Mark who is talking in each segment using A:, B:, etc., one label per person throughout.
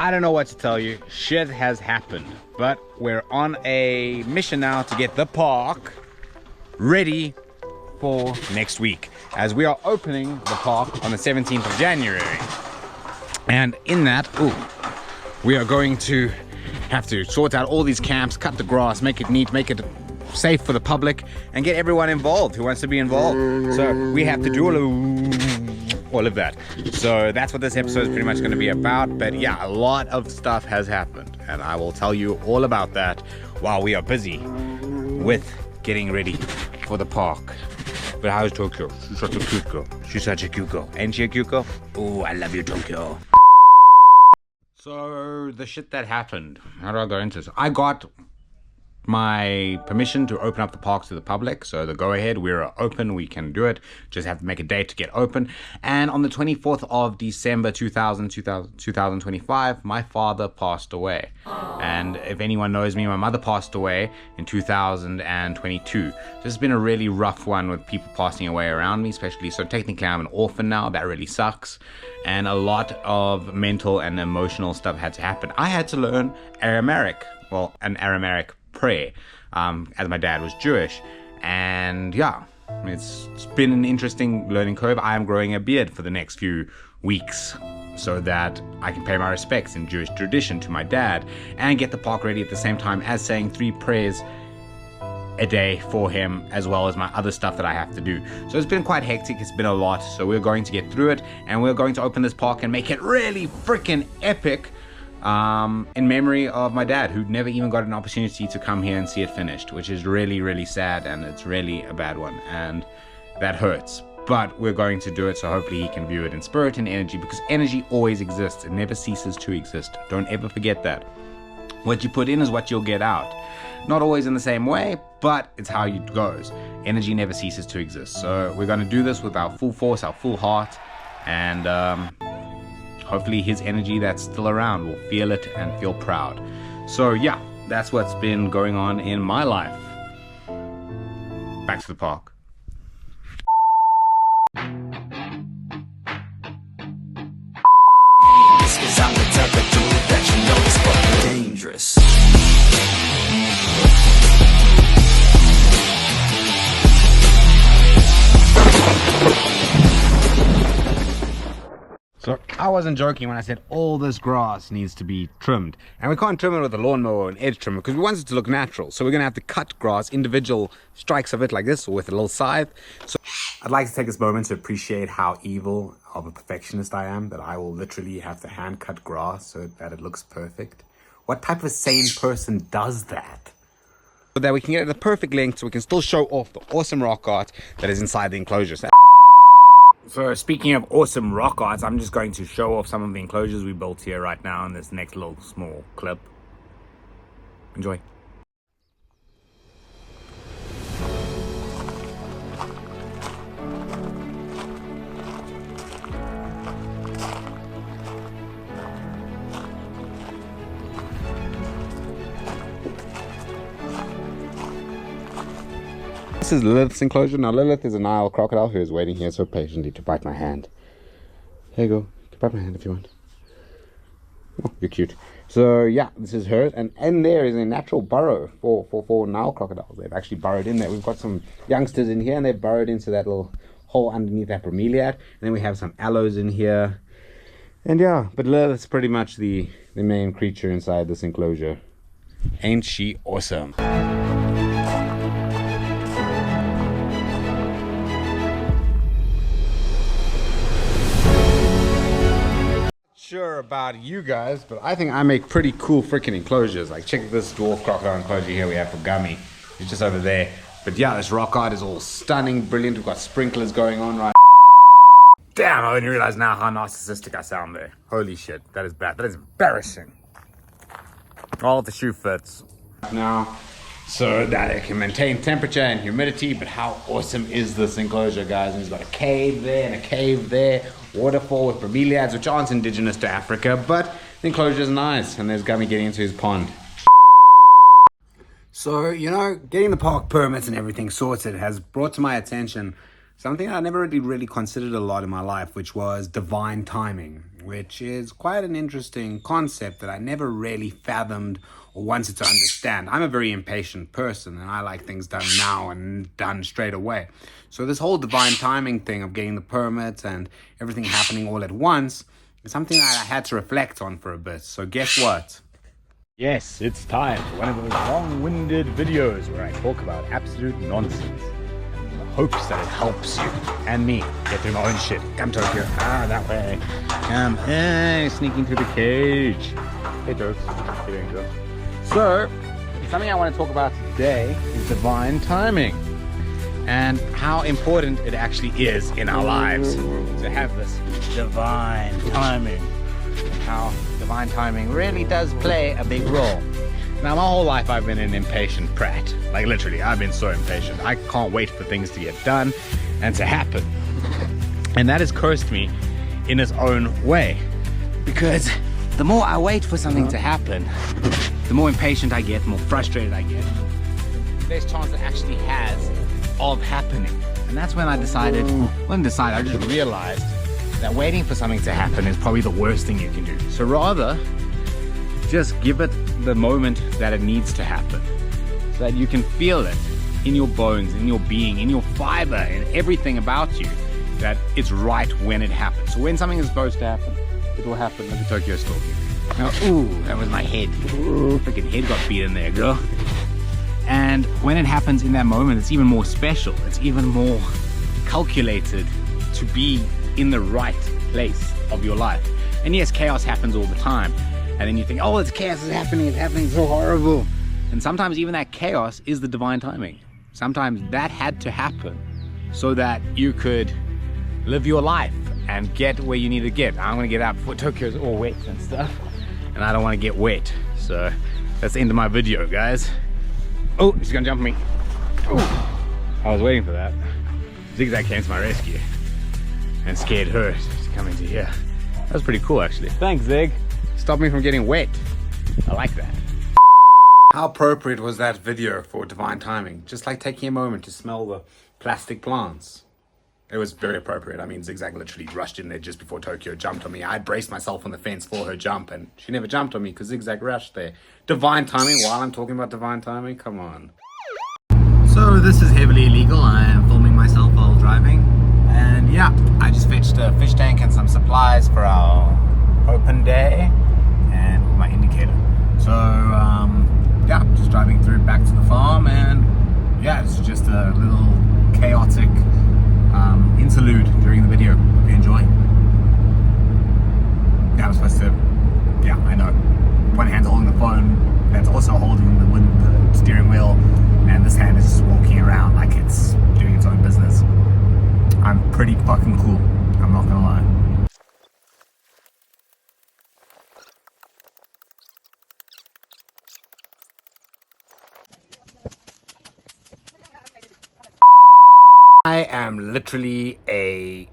A: I don't know what to tell you. Shit has happened. But we're on a mission now to get the park ready for next week, as we are opening the park on the 17th of January. And in that, we are going to have to sort out all these camps, cut the grass, make it neat, make it safe for the public, and get everyone involved who wants to be involved. So we have to do all of that. So that's what this episode is pretty much going to be about. But yeah, a lot of stuff has happened, and I will tell you all about that while we are busy with getting ready for the park. But how's Tokyo? She's such a cute girl. She's such a cute girl. Ain't she a cute girl? Oh, I love you, Tokyo. So the shit that happened, how do I go into this? I got my permission to open up the parks to the public, so the go ahead, we're open, we can do it, just have to make a date to get open. And on the 24th of December 2025, my father passed away. And if anyone knows me, my mother passed away in 2022. This has been a really rough one with people passing away around me, especially, so technically I'm an orphan now. That really sucks, and a lot of mental and emotional stuff had to happen. I had to learn Aramaic, well, an Aramaic prayer, as my dad was Jewish. And yeah, it's been an interesting learning curve. I am growing a beard for the next few weeks so that I can pay my respects in Jewish tradition to my dad and get the park ready at the same time as saying 3 prayers a day for him, as well as my other stuff that I have to do. So it's been quite hectic, it's been a lot, so we're going to get through it, and we're going to open this park and make it really freaking epic, in memory of my dad, who never even got an opportunity to come here and see it finished, which is really, really sad, and it's really a bad one, and that hurts. But we're going to do it, so hopefully he can view it in spirit and energy, because energy always exists. It never ceases to exist. Don't ever forget that. What you put in is what you'll get out. Not always in the same way, but it's how it goes. Energy never ceases to exist. So we're going to do this with our full force, our full heart, and hopefully his energy that's still around will feel it and feel proud. So yeah, that's what's been going on in my life. Back to the park.
B: Cause I'm the type of dude that you know is fucking dangerous.
A: So I wasn't joking when I said all this grass needs to be trimmed, and we can't trim it with a lawnmower or an edge trimmer because we want it to look natural. So we're gonna have to cut grass, individual strikes of it like this, or with a little scythe. So I'd like to take this moment to appreciate how evil of a perfectionist I am, that I will literally have to hand cut grass so that it looks perfect. What type of sane person does that? So that we can get it the perfect length so we can still show off the awesome rock art that is inside the enclosure. So speaking of awesome rock arts, I'm just going to show off some of the enclosures we built here right now in this next little small clip. Enjoy. This is Lilith's enclosure. Now Lilith is a Nile crocodile who is waiting here so patiently to bite my hand. Here you go. You can bite my hand if you want. Oh, you're cute. So yeah, this is hers, and in there is a natural burrow for Nile crocodiles. They've actually burrowed in there. We've got some youngsters in here, and they've burrowed into that little hole underneath that bromeliad. And then we have some aloes in here. And yeah, but Lilith's pretty much the main creature inside this enclosure. Ain't she awesome? Sure about you guys, but I think I make pretty cool freaking enclosures. Like, check this dwarf crocodile enclosure here we have for Gummy. He's just over there. But yeah, this rock art is all stunning, brilliant. We've got sprinklers going on right. Damn, I only realized now how narcissistic I sound there. Holy shit, that is bad. That is embarrassing. All the shoe fits now, so that it can maintain temperature and humidity. But how awesome is this enclosure, guys? And he's got a cave there and a cave there. Waterfall with bromeliads, which aren't indigenous to Africa, but the enclosure is nice. And there's Gummy getting into his pond. So, you know, getting the park permits and everything sorted has brought to my attention
C: something I never really considered a lot in my life, which was divine timing, which is quite an interesting concept that I never really fathomed or wanted to understand. I'm a very impatient person and I like things done now and done straight away. So this whole divine timing thing of getting the permits and everything happening all at once is something that I had to reflect on for a bit. So guess what?
D: Yes, it's time for one of those long-winded videos where I talk about absolute nonsense in the hopes that it helps you and me get through my own shit. Come, Tokyo. That way. Come. Hey, sneaking through the cage. Hey, Jokes. How you doing, Joe? So, something I want to talk about today is divine timing and how important it actually is in our lives to have this divine timing. How divine timing really does play a big role. Now, my whole life I've been an impatient prat. Like literally, I've been so impatient. I can't wait for things to get done and to happen. And that has cursed me in its own way. Because the more I wait for something to happen, the more impatient I get, the more frustrated I get, the less chance it actually has of happening. And that's when I decided, I just realized that waiting for something to happen is probably the worst thing you can do. So rather, just give it the moment that it needs to happen, so that you can feel it in your bones, in your being, in your fiber, in everything about you, that it's right when it happens. So when something is supposed to happen, it will happen. Look at Tokyo stalking. Now, ooh, that was my head. Freaking head got beaten there, girl. And when it happens in that moment, it's even more special. It's even more calculated to be in the right place of your life. And yes, chaos happens all the time. And then you think, oh, it's chaos is happening, it's happening so horrible. And sometimes even that chaos is the divine timing. Sometimes that had to happen so that you could live your life and get where you need to get. I'm gonna get out before Tokyo's all wet and stuff. And I don't wanna get wet. So that's the end of my video, guys. Oh, she's gonna jump me. Oh, I was waiting for that. Zigzag came to my rescue and scared her to come into here. That was pretty cool, actually. Thanks, Zig. Stopped me from getting wet. I like that.
C: How appropriate was that video for divine timing? Just like taking a moment to smell the plastic plants. It was very appropriate. I mean, Zigzag literally rushed in there just before Tokyo jumped on me. I braced myself on the fence for her jump and she never jumped on me because Zigzag rushed there. Divine timing while I'm talking about divine timing? Come on. So this is heavily illegal. I am filming myself while driving. And yeah, I just fetched a fish tank and some supplies for our open day and my indicator. So yeah, just driving through back to the farm, and yeah, it's just a little chaotic interlude during the video. Hope you enjoy. Yeah, I'm supposed to, yeah, I know. One hand's holding the phone, that's also holding the steering wheel, and this hand is just walking around like it's doing its own business. I'm pretty fucking cool, I'm not gonna lie. I am literally a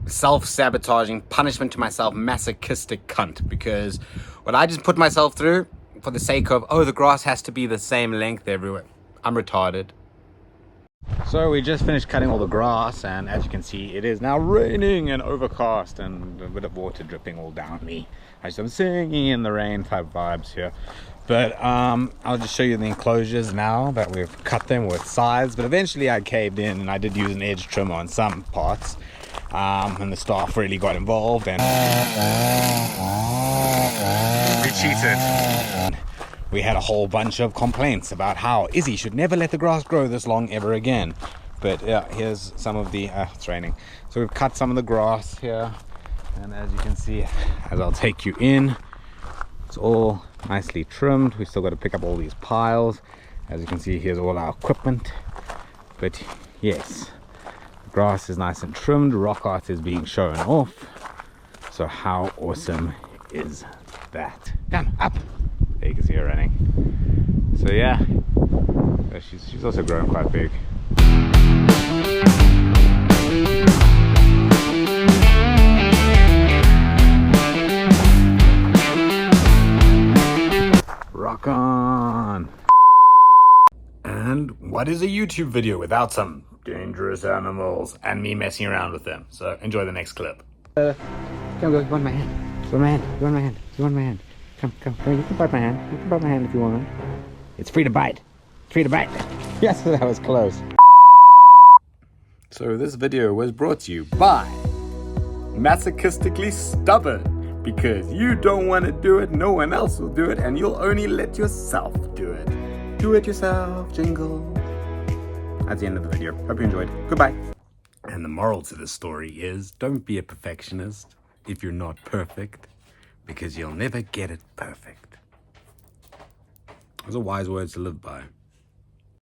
C: self-sabotaging, punishment to myself, masochistic cunt, because what I just put myself through for the sake of, oh, the grass has to be the same length everywhere. I'm retarded.
D: So we just finished cutting all the grass, and as you can see, it is now raining and overcast and a bit of water dripping all down me. I'm singing in the rain type vibes here. But I'll just show you the enclosures now that we've cut them with scythes. But eventually I caved in and I did use an edge trimmer on some parts. And the staff really got involved and we cheated. We had a whole bunch of complaints about how Izzy should never let the grass grow this long ever again. But yeah, here's some of the, it's raining. So we've cut some of the grass here. And as you can see, as I'll take you in, it's all nicely trimmed. We still got to pick up all these piles. As you can see, here's all our equipment. But yes, the grass is nice and trimmed. Rock art is being shown off. So how awesome is that? Come up. There you can see her running. So yeah, she's also grown quite big. Rock on.
C: And what is a YouTube video without some dangerous animals, and me messing around with them. So enjoy the next clip.
E: Come go, you want my hand? You want my hand? You want my hand? You want my hand? Come, you can bite my hand. You can bite my hand if you want. It's free to bite. Free to bite. Yes, that was close.
C: So this video was brought to you by Masochistically Stubborn, because you don't want to do it, no one else will do it, and you'll only let yourself do it. Do it yourself, jingle. That's the end of the video. Hope you enjoyed. Goodbye. And the moral to this story is, don't be a perfectionist if you're not perfect, because you'll never get it perfect. Those are wise words to live by.